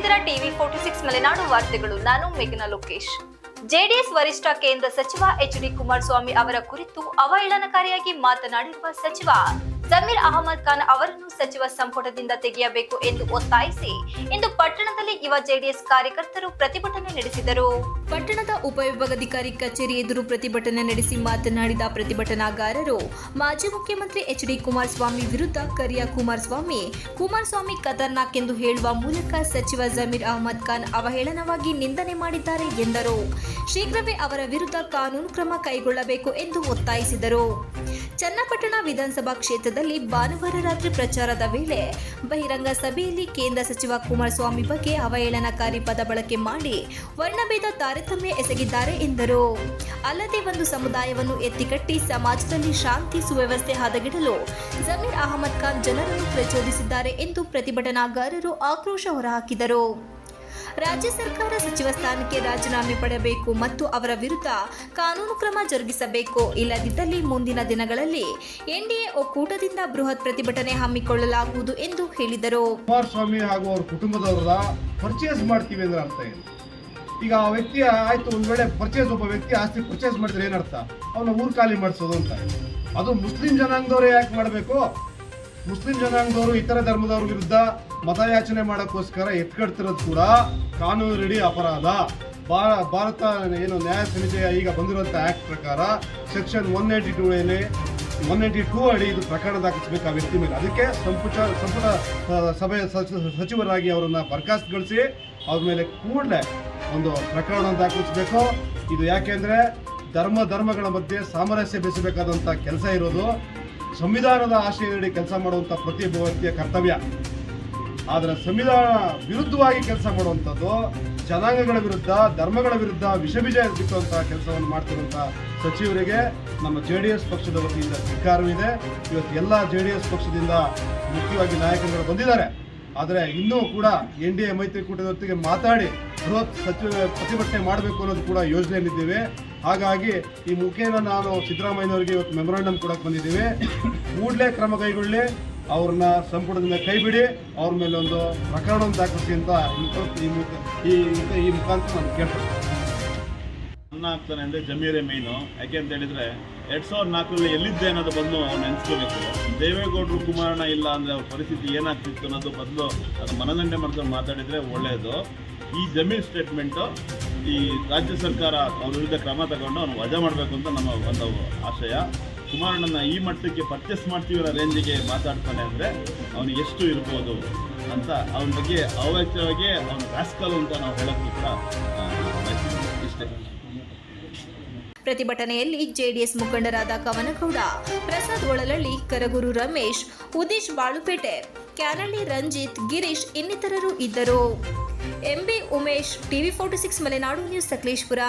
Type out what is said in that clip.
ಇದ್ದೀರಾ ಟಿವಿ 46 ಮಲೆನಾಡು ವಾರ್ತೆಗಳು. ನಾನು ಮೇಘನಾ ಲೋಕೇಶ್. ಜೆಡಿಎಸ್ ವರಿಷ್ಠ ಕೇಂದ್ರ ಸಚಿವ ಎಚ್.ಡಿ. ಕುಮಾರಸ್ವಾಮಿ ಅವರ ಕುರಿತು ಅವಹೇಳನಕಾರಿಯಾಗಿ ಮಾತನಾಡಿರುವ ಸಚಿವ ಜಮೀರ್ ಅಹಮದ್ ಖಾನ್ ಅವರನ್ನು ಸಚಿವ ಸಂಪುಟದಿಂದ ತೆಗೆಯಬೇಕು ಎಂದು ಒತ್ತಾಯಿಸಿ ಇಂದು ಪಟ್ಟಣದಲ್ಲಿ ಯುವ ಜೆಡಿಎಸ್ ಕಾರ್ಯಕರ್ತರು ಪ್ರತಿಭಟನೆ ನಡೆಸಿದರು. ಪಟ್ಟಣದ ಉಪವಿಭಾಗಾಧಿಕಾರಿ ಕಚೇರಿ ಎದುರು ಪ್ರತಿಭಟನೆ ನಡೆಸಿ ಮಾತನಾಡಿದ ಪ್ರತಿಭಟನಾಕಾರರು, ಮಾಜಿ ಮುಖ್ಯಮಂತ್ರಿ ಎಚ್.ಡಿ. ಕುಮಾರಸ್ವಾಮಿ ವಿರುದ್ಧ ಕರಿಯ ಕುಮಾರಸ್ವಾಮಿ ಖತರ್ನಾಕ್ ಎಂದು ಹೇಳುವ ಮೂಲಕ ಸಚಿವ ಜಮೀರ್ ಅಹಮದ್ ಖಾನ್ ಅವಹೇಳನವಾಗಿ ನಿಂದನೆ ಮಾಡಿದ್ದಾರೆ ಎಂದರು. ಶೀಘ್ರವೇ ಅವರ ವಿರುದ್ಧ ಕಾನೂನು ಕ್ರಮ ಕೈಗೊಳ್ಳಬೇಕು ಎಂದು ಒತ್ತಾಯಿಸಿದರು. ಚನ್ನಪಟ್ಟಣ ವಿಧಾನಸಭಾ ಕ್ಷೇತ್ರದಲ್ಲಿ ಭಾನುವಾರ ರಾತ್ರಿ ಪ್ರಚಾರದ ವೇಳೆ ಬಹಿರಂಗ ಸಭೆಯಲ್ಲಿ ಕೇಂದ್ರ ಸಚಿವ ಕುಮಾರಸ್ವಾಮಿ ಬಗ್ಗೆ ಅವಹೇಳನಕಾರಿ ಪದ ಬಳಕೆ ಮಾಡಿ ವರ್ಣಭೇದ ತಾರತಮ್ಯ ಎಸಗಿದ್ದಾರೆ ಎಂದರು. ಅಲ್ಲದೆ ಒಂದು ಸಮುದಾಯವನ್ನು ಎತ್ತಿಕಟ್ಟಿ ಸಮಾಜದಲ್ಲಿ ಶಾಂತಿ ಸುವ್ಯವಸ್ಥೆ ಹದಗೆಡಲು ಜಮೀರ್ ಅಹಮದ್ ಖಾನ್ ಜನರನ್ನು ಪ್ರಚೋದಿಸಿದ್ದಾರೆ ಎಂದು ಪ್ರತಿಭಟನಾಕಾರರು ಆಕ್ರೋಶ ಹೊರಹಾಕಿದರು. ರಾಜ್ಯ ಸರ್ಕಾರ ಸಚಿವ ಸ್ಥಾನಕ್ಕೆ ರಾಜೀನಾಮೆ ಪಡೆಯಬೇಕು ಮತ್ತು ಅವರ ವಿರುದ್ಧ ಕಾನೂನು ಕ್ರಮ ಜರುಗಿಸಬೇಕು. ಇಲ್ಲದಿದ್ದಲ್ಲಿ ಮುಂದಿನ ದಿನಗಳಲ್ಲಿ ಎನ್ಡಿಎ ಒಕ್ಕೂಟದಿಂದ ಬೃಹತ್ ಪ್ರತಿಭಟನೆ ಹಮ್ಮಿಕೊಳ್ಳಲಾಗುವುದು ಎಂದು ಹೇಳಿದರು. ಕುಮಾರಸ್ವಾಮಿ ಹಾಗೂ ಅವರ ಕುಟುಂಬದವರ ಪರ್ಚೇಸ್ ಮಾಡ್ತೀವಿ ಅಂದ್ರೆ ಅರ್ಥ ಏನು? ಈಗ ಆ ವ್ಯಕ್ತಿ ಆಯ್ತು, ಒಂದ್ ವೇಳೆ ಒಬ್ಬ ವ್ಯಕ್ತಿ ಆಸ್ತಿ ಪರ್ಚೇಸ್ ಮಾಡಿದ್ರೆ ಏನರ್ಥ? ಅವನ ಊರು ಖಾಲಿ ಮಾಡಿಸೋದು ಅಂತ. ಅದು ಮುಸ್ಲಿಂ ಜನಾಂಗದವರೇ ಯಾಕೆ ಮಾಡಬೇಕು? ಮುಸ್ಲಿಂ ಜನಾಂಗದವರು ಇತರ ಧರ್ಮದವ್ರ ವಿರುದ್ಧ ಮತಯಾಚನೆ ಮಾಡೋಕ್ಕೋಸ್ಕರ ಎತ್ಕಡ್ತಿರೋದು ಕೂಡ ಕಾನೂನು ಅಪರಾಧ. ಭಾರತ ಏನು ನ್ಯಾಯ ಸಮಿತಿಯ ಈಗ ಬಂದಿರುವಂಥ ಆಕ್ಟ್ ಪ್ರಕಾರ ಸೆಕ್ಷನ್ 182 ಅಡಿ ಇದು ಪ್ರಕರಣ ದಾಖಲಿಸಬೇಕು ಆ ವ್ಯಕ್ತಿ ಮೇಲೆ. ಅದಕ್ಕೆ ಸಂಪುಟ ಸಭೆಯ ಸಚಿವರಾಗಿ ಅವರನ್ನ ಬರ್ಖಾಸ್ತುಗೊಳಿಸಿ ಅವ್ರ ಮೇಲೆ ಕೂಡಲೇ ಒಂದು ಪ್ರಕರಣ ದಾಖಲಿಸಬೇಕು. ಇದು ಯಾಕೆಂದ್ರೆ ಧರ್ಮಗಳ ಮಧ್ಯೆ ಸಾಮರಸ್ಯ ಬೆಳೆಸಬೇಕಾದಂಥ ಕೆಲಸ ಇರೋದು ಸಂವಿಧಾನದ ಆಶಯದಡಿ ಕೆಲಸ ಮಾಡುವಂಥ ಪ್ರತಿಯೊಬ್ಬ ವ್ಯಕ್ತಿಯ ಕರ್ತವ್ಯ. ಆದರೆ ಸಂವಿಧಾನ ವಿರುದ್ಧವಾಗಿ ಕೆಲಸ ಮಾಡುವಂಥದ್ದು, ಜನಾಂಗಗಳ ವಿರುದ್ಧ, ಧರ್ಮಗಳ ವಿರುದ್ಧ ವಿಷಬೀಜ ಬಿತ್ತುವಂತಹ ಕೆಲಸವನ್ನು ಮಾಡ್ತಿರುವಂಥ ಸಚಿವರಿಗೆ ನಮ್ಮ JDS ಪಕ್ಷದ ವತಿಯಿಂದ ಧಿಕ್ಕಾರವಿದೆ. ಇವತ್ತು ಎಲ್ಲ JDS ಪಕ್ಷದಿಂದ ಮುಖ್ಯವಾಗಿ ನಾಯಕರುಗಳು ಬಂದಿದ್ದಾರೆ. ಆದರೆ ಇನ್ನೂ ಕೂಡ NDA ಮೈತ್ರಿಕೂಟದೊಟ್ಟಿಗೆ ಮಾತಾಡಿ ಬೃಹತ್ ಪ್ರತಿಭಟನೆ ಮಾಡಬೇಕು ಅನ್ನೋದು ಕೂಡ ಯೋಜನೆಯಲ್ಲಿದ್ದೇವೆ. ಹಾಗಾಗಿ ಈ ಮುಖೇನ ನಾನು ಸಿದ್ದರಾಮಯ್ಯನವರಿಗೆ ಇವತ್ತು ಮೆಮೊರಾಂಡಮ್ ಕೊಡಕ್ಕೆ ಬಂದಿದ್ದೀವಿ. ಕೂಡಲೇ ಕ್ರಮ ಕೈಗೊಳ್ಳಿ, ಅವ್ರನ್ನ ಸಂಪುಟದಿಂದ ಕೈಬಿಡಿ, ಅವ್ರ ಮೇಲೆ ಒಂದು ಪ್ರಕರಣವನ್ನು ದಾಖಲಿಸಿ ಅಂತ ಈ ಮುಖಾಂತರ ನಾನು ಕೇಳ್ತೇನೆ. ಅನ್ನ ಆಗ್ತಾನೆ ಅಂದರೆ ಜಮೀರೇ ಮೇಯ್ನು. ಯಾಕೆ ಅಂತ ಹೇಳಿದರೆ 2004ರಲ್ಲಿ ಎಲ್ಲಿದ್ದೆ ಅನ್ನೋದು ಬಂದು ಅವ್ರು ನೆನೆಸ್ಕೋಬೇಕು. ದೇವೇಗೌಡರು ಕುಮಾರಣ್ಣ ಇಲ್ಲ ಅಂದರೆ ಅವ್ರ ಪರಿಸ್ಥಿತಿ ಏನಾಗ್ತಿತ್ತು ಅನ್ನೋದು ಬದಲು ಅದು ಮನದಂಡೆ ಮಾಡ್ಕೊಂಡು ಮಾತಾಡಿದರೆ ಒಳ್ಳೆಯದು. ಈ ಜಮೀರ್ ಸ್ಟೇಟ್ಮೆಂಟು ಈ ರಾಜ್ಯ ಸರ್ಕಾರ ಅವ್ರ ವಿರುದ್ಧ ಕ್ರಮ ತಗೊಂಡು ಅವ್ನು ವಜಾ ಮಾಡಬೇಕು ಅಂತ ನಮ್ಮ ಒಂದು ಆಶಯ. ಕುಮಾರಣ್ಣನ ಈ ಮಟ್ಟಕ್ಕೆ ಪರ್ಚೇಸ್ ಮಾಡ್ತೀವಿ ಅನ್ನೋ ರೇಂಜಿಗೆ ಮಾತಾಡ್ತಾನೆ ಅಂದರೆ ಅವನಿಗೆ ಎಷ್ಟು ಇರ್ಬೋದು ಅಂತ ಅವನ ಬಗ್ಗೆ ಅವೈಚಾರವಾಗಿ ಅವನು ರಾಸ್ಕಲ್ ಅಂತ ನಾವು ಹೇಳೋಕ್ಕೂ ಕೂಡ ಇಷ್ಟೇ. ಪ್ರತಿಭಟನೆಯಲ್ಲಿ ಜೆಡಿಎಸ್ ಮುಖಂಡರಾದ ಕವನಗೌಡ, ಪ್ರಸಾದ್ ಒಳಲಳ್ಳಿ, ಕರಗೂರು ರಮೇಶ್, ಉದೇಶ್ ಬಾಳುಪೇಟೆ, ಕ್ಯಾನಳ್ಳಿ ರಂಜಿತ್, ಗಿರೀಶ್ ಇನ್ನಿತರರು ಇದ್ದರು. MB Umesh, TV 46 Malenadu news, Sakleshpur.